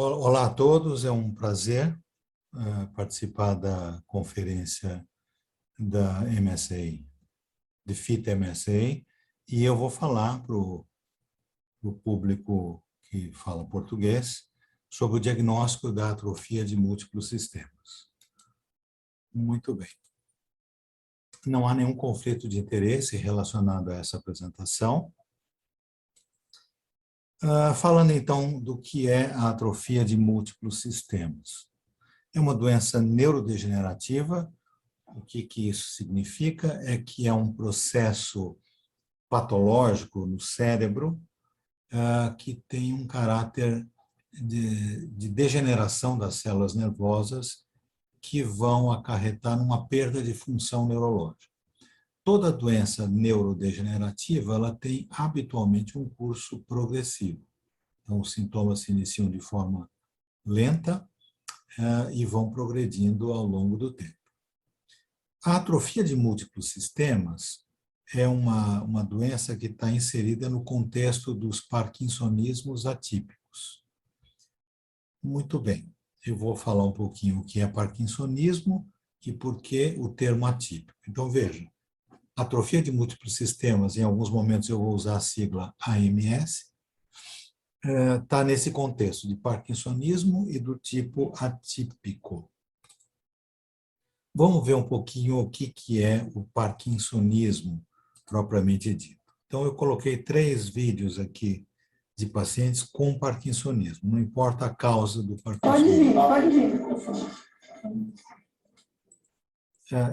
Olá a todos, é um prazer participar da conferência da MSA, Defeat MSA, e eu vou falar para o público que fala português sobre o diagnóstico da atrofia de múltiplos sistemas. Muito bem. Não há nenhum conflito de interesse relacionado a essa apresentação. Falando então do que é a atrofia de múltiplos sistemas. É uma doença neurodegenerativa. O que isso significa é que é um processo patológico no cérebro que tem um caráter de degeneração das células nervosas que vão acarretar numa perda de função neurológica. Toda doença neurodegenerativa ela tem habitualmente um curso progressivo. Então, os sintomas se iniciam de forma lenta e vão progredindo ao longo do tempo. A atrofia de múltiplos sistemas é uma doença que está inserida no contexto dos parkinsonismos atípicos. Muito bem, eu vou falar um pouquinho o que é parkinsonismo e por que o termo atípico. Então, veja, atrofia de múltiplos sistemas, em alguns momentos eu vou usar a sigla AMS, está nesse contexto de parkinsonismo e do tipo atípico. Vamos ver um pouquinho o que é o parkinsonismo propriamente dito. Então, eu coloquei 3 vídeos aqui de pacientes com parkinsonismo, não importa a causa do parkinsonismo. Pode vir.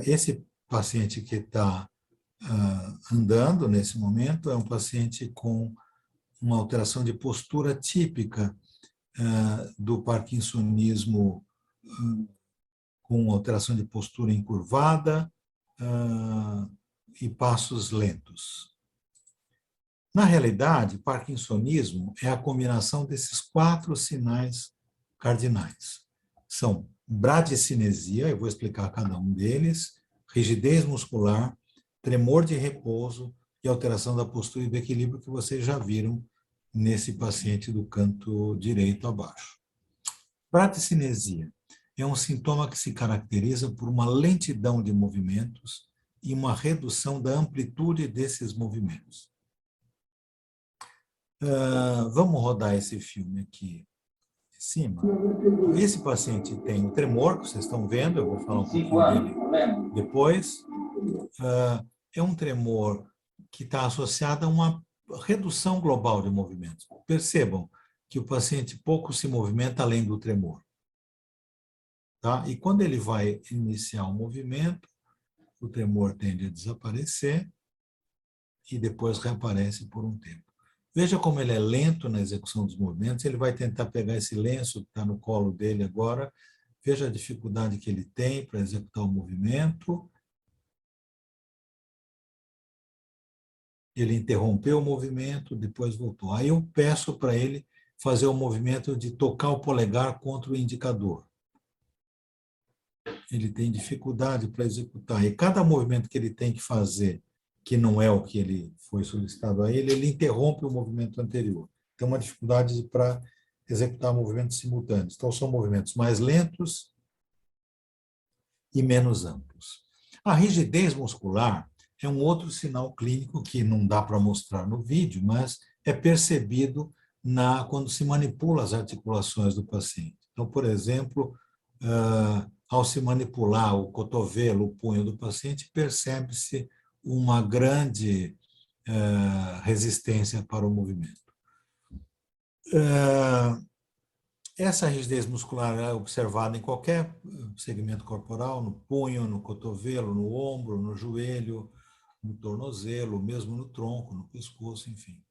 Esse paciente que está andando nesse momento é um paciente com uma alteração de postura típica do parkinsonismo, com alteração de postura encurvada e passos lentos. Na realidade, parkinsonismo é a combinação desses 4 sinais cardinais. São bradicinesia, eu vou explicar cada um deles, rigidez muscular, tremor de repouso e alteração da postura e do equilíbrio que vocês já viram nesse paciente do canto direito abaixo. Bradicinesia é um sintoma que se caracteriza por uma lentidão de movimentos e uma redução da amplitude desses movimentos. Vamos rodar esse filme aqui em cima. Esse paciente tem o tremor, que vocês estão vendo, eu vou falar um pouquinho dele depois. É um tremor que está associado a uma redução global de movimentos. Percebam que o paciente pouco se movimenta além do tremor. Tá? E quando ele vai iniciar o movimento, o tremor tende a desaparecer e depois reaparece por um tempo. Veja como ele é lento na execução dos movimentos, ele vai tentar pegar esse lenço que está no colo dele agora, veja a dificuldade que ele tem para executar o movimento. Ele interrompeu o movimento, depois voltou. Aí eu peço para ele fazer o movimento de tocar o polegar contra o indicador. Ele tem dificuldade para executar. E cada movimento que ele tem que fazer, que não é o que ele foi solicitado a ele, ele interrompe o movimento anterior. Tem uma dificuldade para executar movimentos simultâneos. Então, são movimentos mais lentos e menos amplos. A rigidez muscular é um outro sinal clínico que não dá para mostrar no vídeo, mas é percebido quando se manipula as articulações do paciente. Então, por exemplo, ao se manipular o cotovelo, o punho do paciente, percebe-se uma grande resistência para o movimento. Essa rigidez muscular é observada em qualquer segmento corporal, no punho, no cotovelo, no ombro, no joelho, no tornozelo, mesmo no tronco, no pescoço, enfim.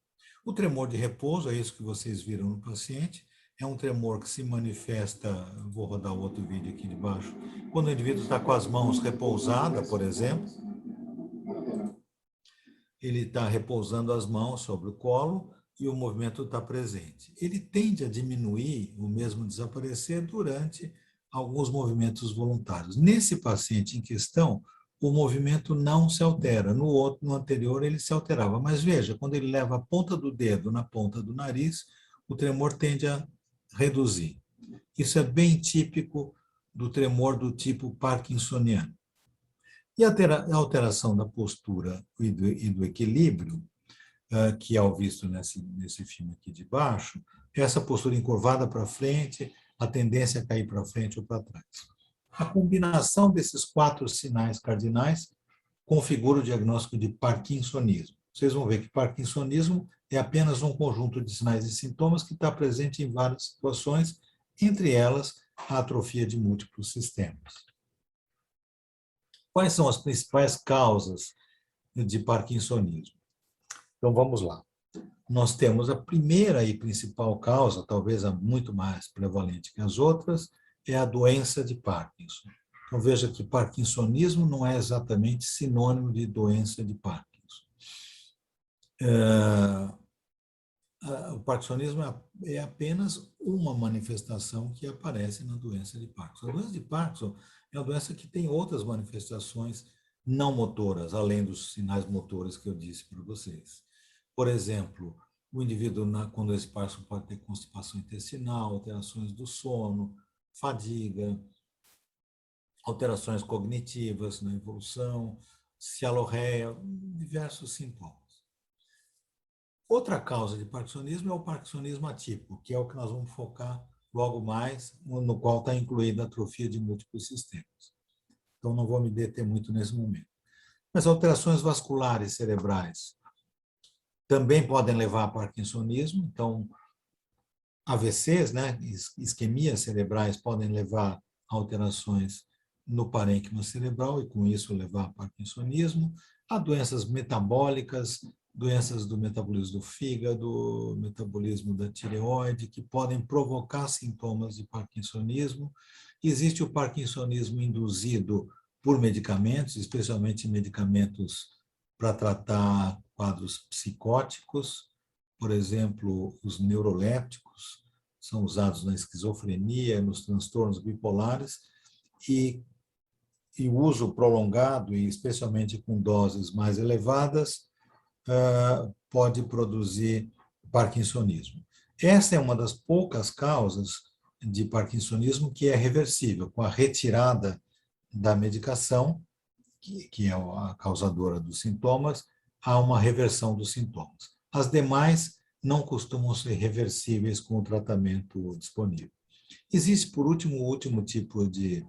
O tremor de repouso, é isso que vocês viram no paciente, é um tremor que se manifesta, vou rodar o outro vídeo aqui de baixo, quando o indivíduo está com as mãos repousadas, por exemplo, ele está repousando as mãos sobre o colo e o movimento está presente. Ele tende a diminuir, ou mesmo desaparecer, durante alguns movimentos voluntários. Nesse paciente em questão, o movimento não se altera. No anterior, ele se alterava. Mas veja, quando ele leva a ponta do dedo na ponta do nariz, o tremor tende a reduzir. Isso é bem típico do tremor do tipo parkinsoniano. E a alteração da postura e do equilíbrio, que é o visto nesse filme aqui de baixo, é essa postura encurvada para frente, a tendência a cair para frente ou para trás. A combinação desses 4 sinais cardinais configura o diagnóstico de parkinsonismo. Vocês vão ver que parkinsonismo é apenas um conjunto de sinais e sintomas que está presente em várias situações, entre elas a atrofia de múltiplos sistemas. Quais são as principais causas de parkinsonismo? Então, vamos lá. Nós temos a primeira e principal causa, talvez a muito mais prevalente que as outras, é a doença de Parkinson. Então, veja que parkinsonismo não é exatamente sinônimo de doença de Parkinson. O parkinsonismo é apenas uma manifestação que aparece na doença de Parkinson. A doença de Parkinson é uma doença que tem outras manifestações não motoras, além dos sinais motores que eu disse para vocês. Por exemplo, o indivíduo com doença de Parkinson pode ter constipação intestinal, alterações do sono, fadiga, alterações cognitivas na evolução, cialorreia, diversos sintomas. Outra causa de parkinsonismo é o parkinsonismo atípico, que é o que nós vamos focar logo mais, no qual está incluída a atrofia de múltiplos sistemas. Então, não vou me deter muito nesse momento. Mas alterações vasculares cerebrais também podem levar a parkinsonismo. Então, AVCs, né, isquemias cerebrais, podem levar a alterações no parênquima cerebral e, com isso, levar a parkinsonismo. Há doenças metabólicas, doenças do metabolismo do fígado, metabolismo da tireoide, que podem provocar sintomas de parkinsonismo. Existe o parkinsonismo induzido por medicamentos, especialmente medicamentos para tratar quadros psicóticos. Por exemplo, os neurolépticos são usados na esquizofrenia, nos transtornos bipolares, e o uso prolongado, e especialmente com doses mais elevadas, pode produzir parkinsonismo. Essa é uma das poucas causas de parkinsonismo que é reversível. Com a retirada da medicação, que é a causadora dos sintomas, há uma reversão dos sintomas. As demais não costumam ser reversíveis com o tratamento disponível. Existe, por último, o último tipo de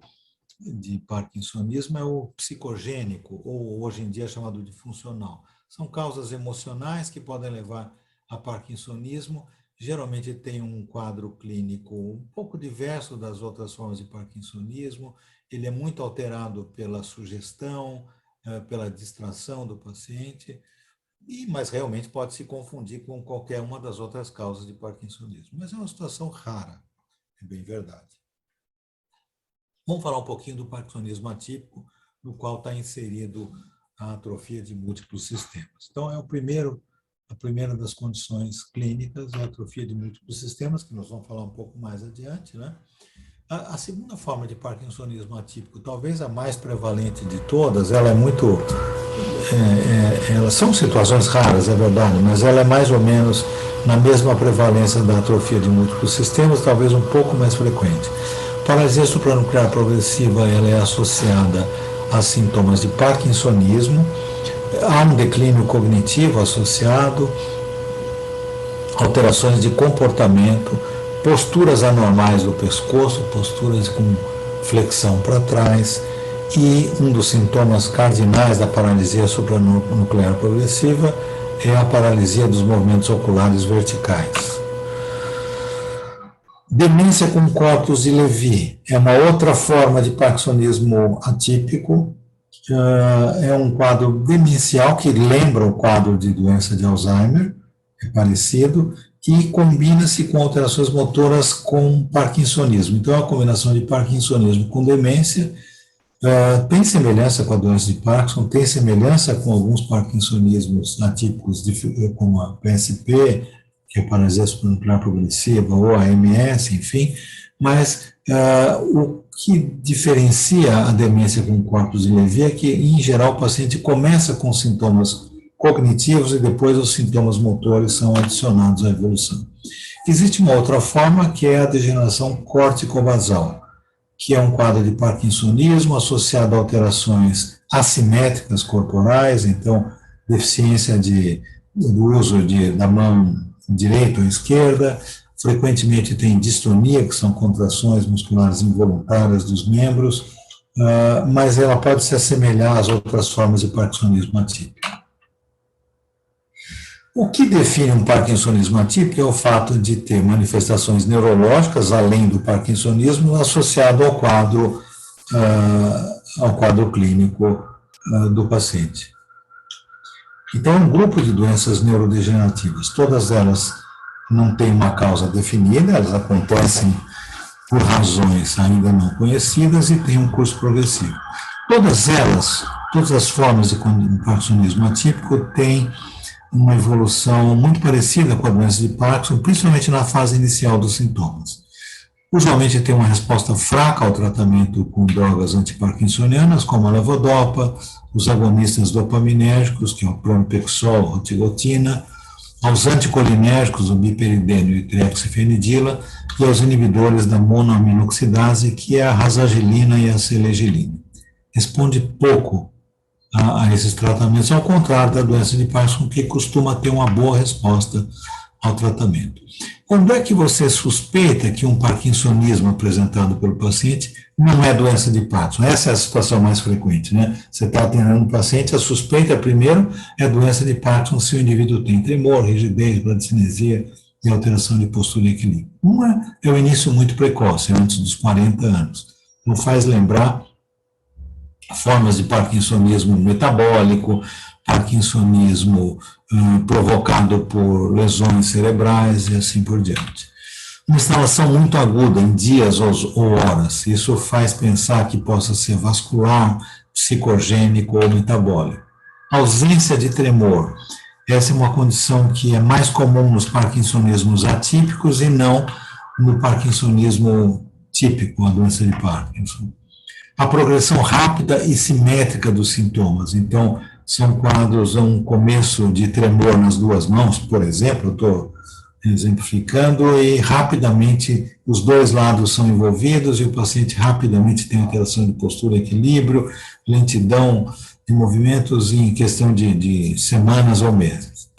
parkinsonismo, é o psicogênico, ou hoje em dia chamado de funcional. São causas emocionais que podem levar a parkinsonismo. Geralmente tem um quadro clínico um pouco diverso das outras formas de parkinsonismo. Ele é muito alterado pela sugestão, pela distração do paciente, mas realmente pode se confundir com qualquer uma das outras causas de parkinsonismo. Mas é uma situação rara, é bem verdade. Vamos falar um pouquinho do parkinsonismo atípico, no qual está inserido a atrofia de múltiplos sistemas. Então, a primeira das condições clínicas é a atrofia de múltiplos sistemas, que nós vamos falar um pouco mais adiante, né? A segunda forma de parkinsonismo atípico, talvez a mais prevalente de todas, ela é muito... elas são situações raras, é verdade, mas ela é mais ou menos na mesma prevalência da atrofia de múltiplos sistemas, talvez um pouco mais frequente. Paralisia supranuclear progressiva, ela é associada a sintomas de parkinsonismo, há um declínio cognitivo associado, alterações de comportamento, posturas anormais do pescoço, posturas com flexão para trás, e um dos sintomas cardinais da paralisia supranuclear progressiva é a paralisia dos movimentos oculares verticais. Demência com corpus de Levy é uma outra forma de parkinsonismo atípico. É um quadro demencial que lembra o quadro de doença de Alzheimer, é parecido, e combina-se com alterações motoras com parkinsonismo. Então, a combinação de parkinsonismo com demência tem semelhança com a doença de Parkinson, tem semelhança com alguns parkinsonismos atípicos, como a PSP, que é a paralisia supranuclear progressiva, ou a MS, enfim, mas o que diferencia a demência com corpus de Levy é que, em geral, o paciente começa com sintomas cognitivos e depois os sintomas motores são adicionados à evolução. Existe uma outra forma que é a degeneração córtico-basal, que é um quadro de parkinsonismo associado a alterações assimétricas corporais, então deficiência do uso da mão direita ou esquerda, frequentemente tem distonia, que são contrações musculares involuntárias dos membros, mas ela pode se assemelhar às outras formas de parkinsonismo atípico. O que define um parkinsonismo atípico é o fato de ter manifestações neurológicas, além do parkinsonismo, associado ao quadro clínico do paciente. Então, é um grupo de doenças neurodegenerativas. Todas elas não têm uma causa definida, elas acontecem por razões ainda não conhecidas e têm um curso progressivo. Todas as formas de parkinsonismo atípico têm uma evolução muito parecida com a doença de Parkinson, principalmente na fase inicial dos sintomas. Usualmente tem uma resposta fraca ao tratamento com drogas antiparkinsonianas, como a levodopa, os agonistas dopaminérgicos, que é o pramipexol, rotigotina, aos anticolinérgicos, o biperideno e trexifenidila, e aos inibidores da monoaminoxidase, que é a rasagelina e a selegilina. Responde pouco a esses tratamentos, ao contrário da doença de Parkinson, que costuma ter uma boa resposta ao tratamento. Quando é que você suspeita que um parkinsonismo apresentado pelo paciente não é doença de Parkinson? Essa é a situação mais frequente, né? Você está atendendo um paciente, a suspeita primeiro é doença de Parkinson se o indivíduo tem tremor, rigidez, bradicinesia e alteração de postura e equilíbrio. Uma é o início muito precoce, antes dos 40 anos. Então faz lembrar formas de parkinsonismo metabólico, parkinsonismo provocado por lesões cerebrais e assim por diante. Uma instalação muito aguda, em dias ou horas, isso faz pensar que possa ser vascular, psicogênico ou metabólico. Ausência de tremor, essa é uma condição que é mais comum nos parkinsonismos atípicos e não no parkinsonismo típico, a doença de Parkinson. A progressão rápida e simétrica dos sintomas. Então, são quadros, um começo de tremor nas duas mãos, por exemplo, estou exemplificando, e rapidamente os dois lados são envolvidos e o paciente rapidamente tem alteração de postura, equilíbrio, lentidão de movimentos em questão de semanas ou meses.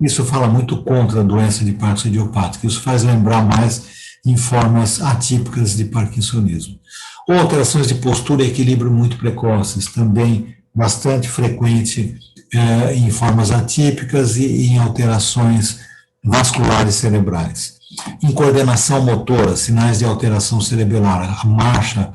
Isso fala muito contra a doença de Parkinson idiopática, isso faz lembrar mais em formas atípicas de parkinsonismo. Ou alterações de postura e equilíbrio muito precoces, também bastante frequente em formas atípicas e em alterações vasculares cerebrais. Incoordenação motora, sinais de alteração cerebelar, a marcha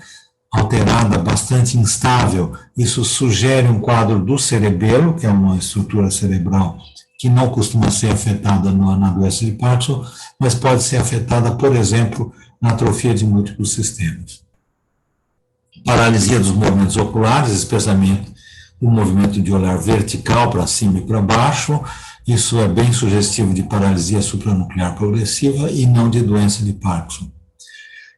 alterada, bastante instável, isso sugere um quadro do cerebelo, que é uma estrutura cerebral que não costuma ser afetada na doença de Parkinson, mas pode ser afetada, por exemplo, na atrofia de múltiplos sistemas. Paralisia dos movimentos oculares, especialmente o movimento de olhar vertical para cima e para baixo, isso é bem sugestivo de paralisia supranuclear progressiva e não de doença de Parkinson.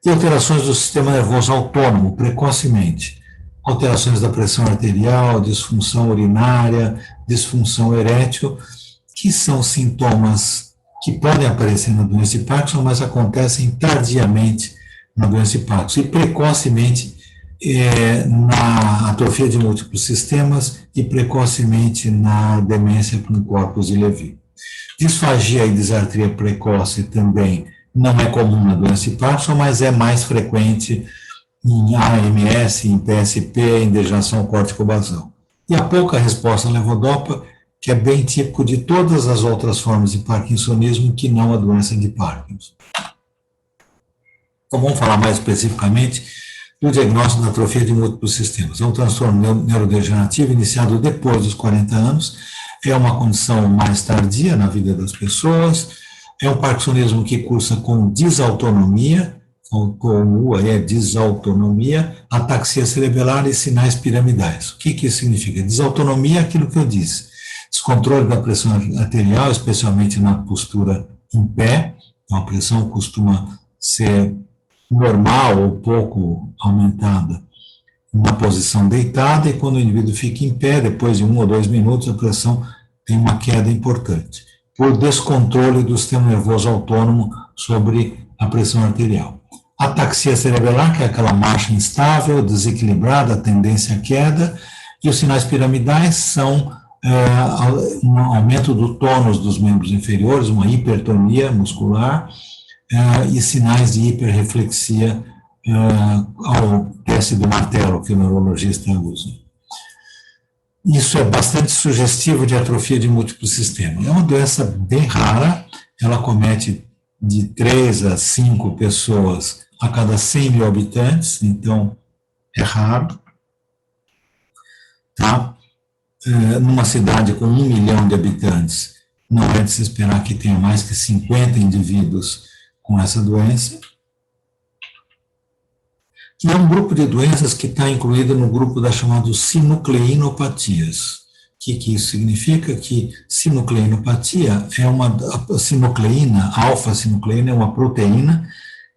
E alterações do sistema nervoso autônomo, precocemente. Alterações da pressão arterial, disfunção urinária, disfunção erétil, que são sintomas que podem aparecer na doença de Parkinson, mas acontecem tardiamente na doença de Parkinson e precocemente na atrofia de múltiplos sistemas e precocemente na demência com corpus de Levy. Disfagia e disartria precoce também não é comum na doença de Parkinson, mas é mais frequente em AMS, em PSP, em degeneração córtico-basal. E a pouca resposta à levodopa, que é bem típico de todas as outras formas de parkinsonismo que não a doença de Parkinson. Então vamos falar mais especificamente do diagnóstico da atrofia de múltiplos sistemas. É um transtorno neurodegenerativo iniciado depois dos 40 anos, é uma condição mais tardia na vida das pessoas, é um parkinsonismo que cursa com desautonomia, com U é desautonomia, ataxia cerebelar e sinais piramidais. O que isso significa? Desautonomia é aquilo que eu disse, descontrole da pressão arterial, especialmente na postura em pé, então a pressão costuma ser normal ou pouco aumentada na posição deitada, e quando o indivíduo fica em pé, depois de 1 ou 2 minutos, a pressão tem uma queda importante, por descontrole do sistema nervoso autônomo sobre a pressão arterial. Ataxia cerebelar, que é aquela marcha instável, desequilibrada, tendência à queda, e os sinais piramidais são um aumento do tônus dos membros inferiores, uma hipertonia muscular, e sinais de hiperreflexia ao teste do martelo que o neurologista usa. Isso é bastante sugestivo de atrofia de múltiplos sistemas. É uma doença bem rara, ela comete de 3 a 5 pessoas a cada 100 mil habitantes, então é raro. Tá? Numa cidade com 1 milhão de habitantes, não é de se esperar que tenha mais que 50 indivíduos com essa doença. E é um grupo de doenças que está incluído no grupo das chamadas sinucleinopatias. O que isso significa? Que sinucleinopatia é uma sinucleína, alfa-sinucleína é uma proteína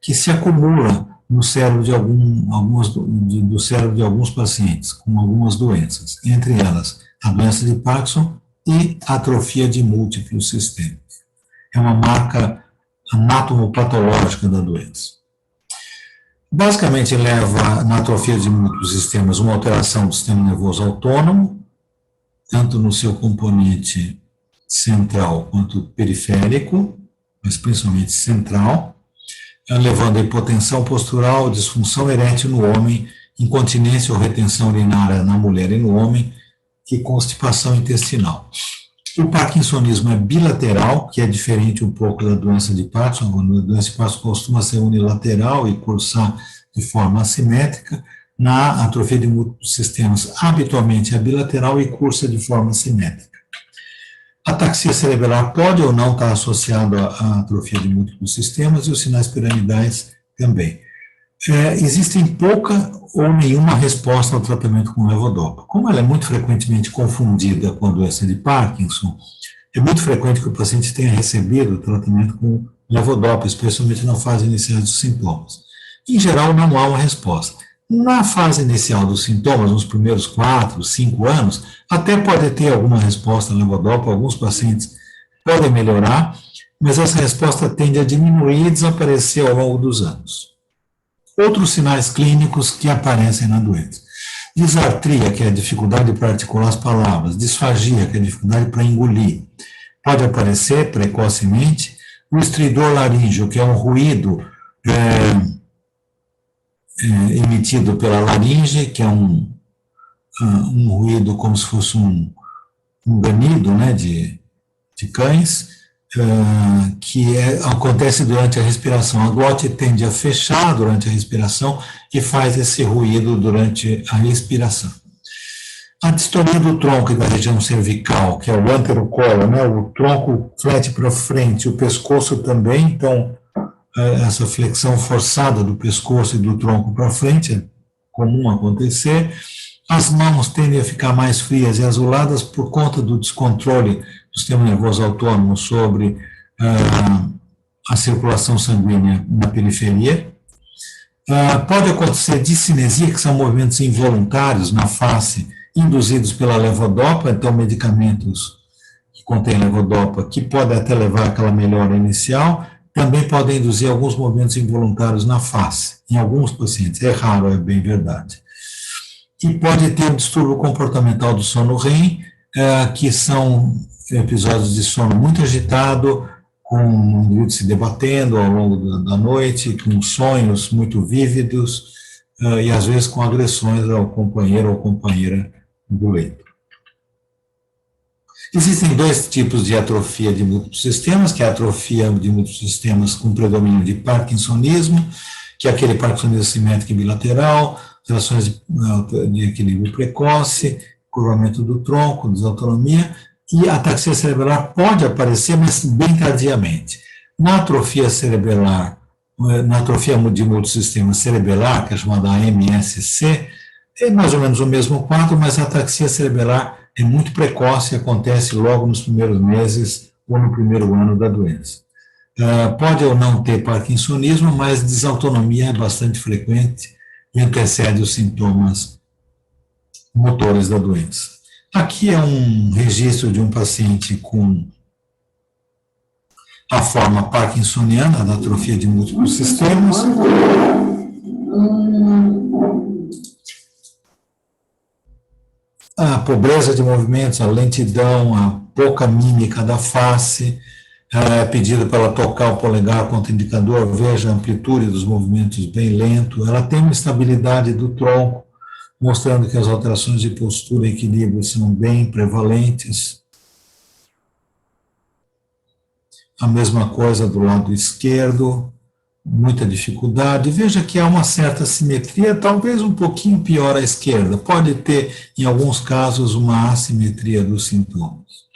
que se acumula no cérebro do cérebro de alguns pacientes com algumas doenças, entre elas a doença de Parkinson e a atrofia de múltiplos sistemas. É uma marca anatomopatológica da doença. Basicamente leva na atrofia de múltiplos sistemas uma alteração do sistema nervoso autônomo, tanto no seu componente central quanto periférico, mas principalmente central, levando a hipotensão postural, disfunção erétil no homem, incontinência ou retenção urinária na mulher e no homem, e constipação intestinal. O parkinsonismo é bilateral, que é diferente um pouco da doença de Parkinson. A doença de Parkinson costuma ser unilateral e cursar de forma assimétrica. Na atrofia de múltiplos sistemas, habitualmente é bilateral e cursa de forma simétrica. A ataxia cerebelar pode ou não estar associada à atrofia de múltiplos sistemas e os sinais piramidais também. Existem pouca ou nenhuma resposta ao tratamento com levodopa. Como ela é muito frequentemente confundida com a doença de Parkinson, é muito frequente que o paciente tenha recebido o tratamento com levodopa, especialmente na fase inicial dos sintomas. Em geral, não há uma resposta. Na fase inicial dos sintomas, nos primeiros 4, 5 anos, até pode ter alguma resposta à levodopa, alguns pacientes podem melhorar, mas essa resposta tende a diminuir e desaparecer ao longo dos anos. Outros sinais clínicos que aparecem na doença. Disartria, que é a dificuldade para articular as palavras. Disfagia, que é a dificuldade para engolir. Pode aparecer precocemente. O estridor laríngeo, que é um ruído emitido pela laringe, que é um ruído como se fosse um ganido, né, de cães, que acontece durante a respiração. A glote tende a fechar durante a respiração e faz esse ruído durante a respiração. A distonia do tronco e da região cervical, que é o anterocolo, né, o tronco flete para frente, o pescoço também, então essa flexão forçada do pescoço e do tronco para frente é comum acontecer. As mãos tendem a ficar mais frias e azuladas por conta do descontrole do sistema nervoso autônomo sobre a circulação sanguínea na periferia. Pode acontecer discinesia, que são movimentos involuntários na face, induzidos pela levodopa, então medicamentos que contêm levodopa, que podem até levar àquela melhora inicial, também podem induzir alguns movimentos involuntários na face, em alguns pacientes. É raro, é bem verdade. E pode ter um distúrbio comportamental do sono REM, que são episódios de sono muito agitado, com o indivíduo se debatendo ao longo da noite, com sonhos muito vívidos, e às vezes com agressões ao companheiro ou companheira do leito. Existem 2 tipos de atrofia de múltiplos sistemas, que é a atrofia de múltiplos sistemas com predomínio de parkinsonismo, que é aquele parkinsonismo simétrico e bilateral, alterações de equilíbrio precoce, curvamento do tronco, desautonomia, e a ataxia cerebelar pode aparecer, mas bem tardiamente. Na atrofia cerebelar, na atrofia de múltiplos sistemas cerebelar, que é chamada AMSC, é mais ou menos o mesmo quadro, mas a ataxia cerebelar é muito precoce, acontece logo nos primeiros meses ou no primeiro ano da doença. Pode ou não ter parkinsonismo, mas desautonomia é bastante frequente e antecede os sintomas motores da doença. Aqui é um registro de um paciente com a forma parkinsoniana da atrofia de múltiplos sistemas. A pobreza de movimentos, a lentidão, a pouca mímica da face. Ela é pedida para ela tocar o polegar contra o indicador, veja a amplitude dos movimentos bem lento. Ela tem uma estabilidade do tronco, mostrando que as alterações de postura e equilíbrio são bem prevalentes. A mesma coisa do lado esquerdo, muita dificuldade. Veja que há uma certa simetria, talvez um pouquinho pior à esquerda. Pode ter, em alguns casos, uma assimetria dos sintomas.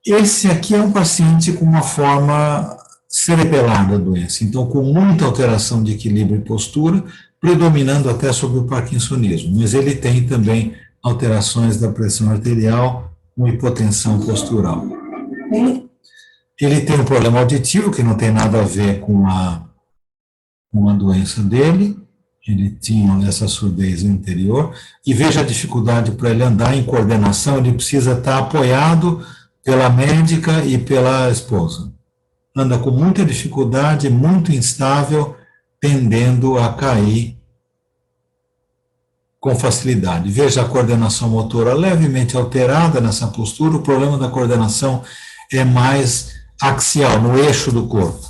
Esse aqui é um paciente com uma forma cerebelar da doença, então com muita alteração de equilíbrio e postura, predominando até sobre o parkinsonismo, mas ele tem também alterações da pressão arterial com hipotensão postural. Ele tem um problema auditivo que não tem nada a ver com a doença dele, ele tinha essa surdez anterior, e veja a dificuldade para ele andar em coordenação, ele precisa estar apoiado pela médica e pela esposa. Anda com muita dificuldade, muito instável, tendendo a cair com facilidade. Veja a coordenação motora levemente alterada nessa postura, o problema da coordenação é mais axial, no eixo do corpo.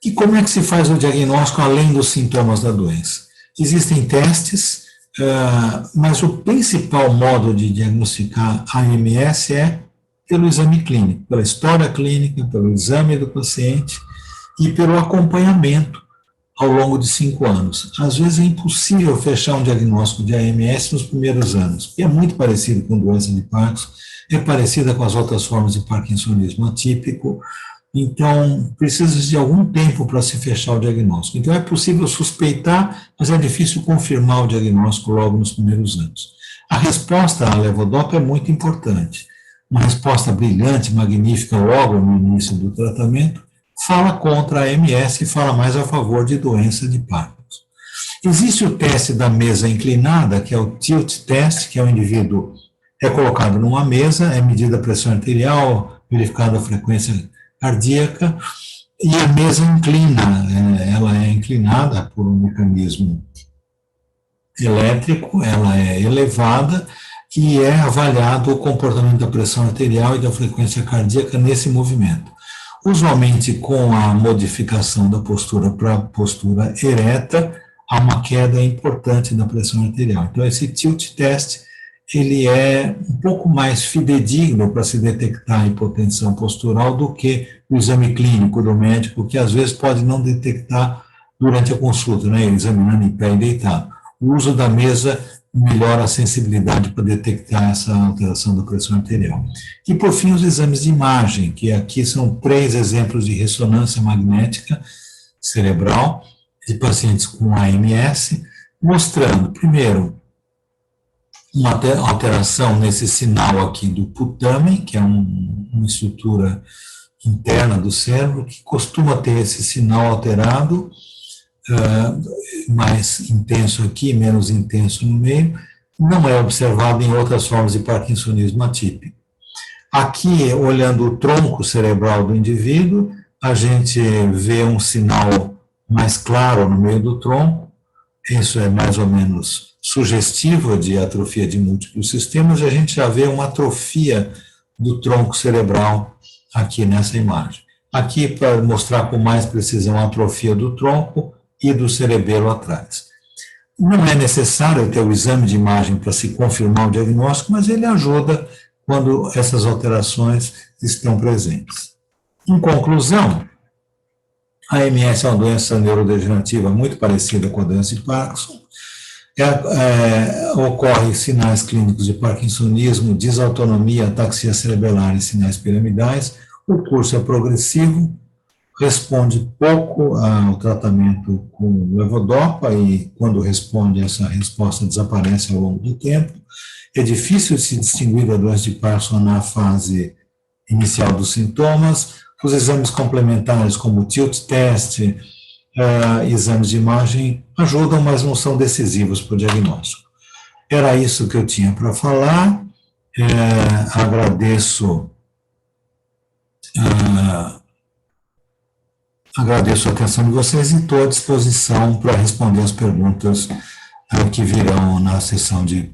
E como é que se faz o diagnóstico além dos sintomas da doença? Existem testes, mas o principal modo de diagnosticar a AMS é pelo exame clínico, pela história clínica, pelo exame do paciente e pelo acompanhamento ao longo de 5 anos. Às vezes é impossível fechar um diagnóstico de AMS nos primeiros anos, porque é muito parecido com doença de Parkinson, é parecida com as outras formas de parkinsonismo atípico, então precisa de algum tempo para se fechar o diagnóstico. Então é possível suspeitar, mas é difícil confirmar o diagnóstico logo nos primeiros anos. A resposta à levodopa é muito importante. Uma resposta brilhante, magnífica logo no início do tratamento, fala contra a AMS e fala mais a favor de doença de Parkinson. Existe o teste da mesa inclinada, que é o tilt test, que é o indivíduo é colocado numa mesa, é medida a pressão arterial, verificada a frequência cardíaca, e a mesa inclina, ela é inclinada por um mecanismo elétrico, ela é elevada e é avaliado o comportamento da pressão arterial e da frequência cardíaca nesse movimento. Usualmente, com a modificação da postura para postura ereta, há uma queda importante da pressão arterial. Então, esse tilt test, ele é um pouco mais fidedigno para se detectar a hipotensão postural do que o exame clínico do médico, que às vezes pode não detectar durante a consulta, né, examinando em pé e deitado. O uso da mesa melhora a sensibilidade para detectar essa alteração da pressão arterial. E, por fim, os exames de imagem, que aqui são 3 exemplos de ressonância magnética cerebral de pacientes com AMS, mostrando, primeiro, uma alteração nesse sinal aqui do putamen, que é uma estrutura interna do cérebro, que costuma ter esse sinal alterado, mais intenso aqui, menos intenso no meio, não é observado em outras formas de parkinsonismo atípico. Aqui, olhando o tronco cerebral do indivíduo, a gente vê um sinal mais claro no meio do tronco, isso é mais ou menos sugestivo de atrofia de múltiplos sistemas, e a gente já vê uma atrofia do tronco cerebral aqui nessa imagem. Aqui, para mostrar com mais precisão a atrofia do tronco e do cerebelo atrás. Não é necessário ter o exame de imagem para se confirmar o diagnóstico, mas ele ajuda quando essas alterações estão presentes. Em conclusão, a AMS é uma doença neurodegenerativa muito parecida com a doença de Parkinson. Ocorrem sinais clínicos de parkinsonismo, desautonomia, ataxia cerebelar e sinais piramidais. O curso é progressivo, responde pouco ao tratamento com levodopa e quando responde, essa resposta desaparece ao longo do tempo. É difícil se distinguir da doença de Parkinson na fase inicial dos sintomas. Os exames complementares, como o tilt test, exames de imagem ajudam, mas não são decisivos para o diagnóstico. Era isso que eu tinha para falar. Agradeço a atenção de vocês e estou à disposição para responder as perguntas que virão na sessão de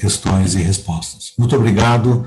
questões e respostas. Muito obrigado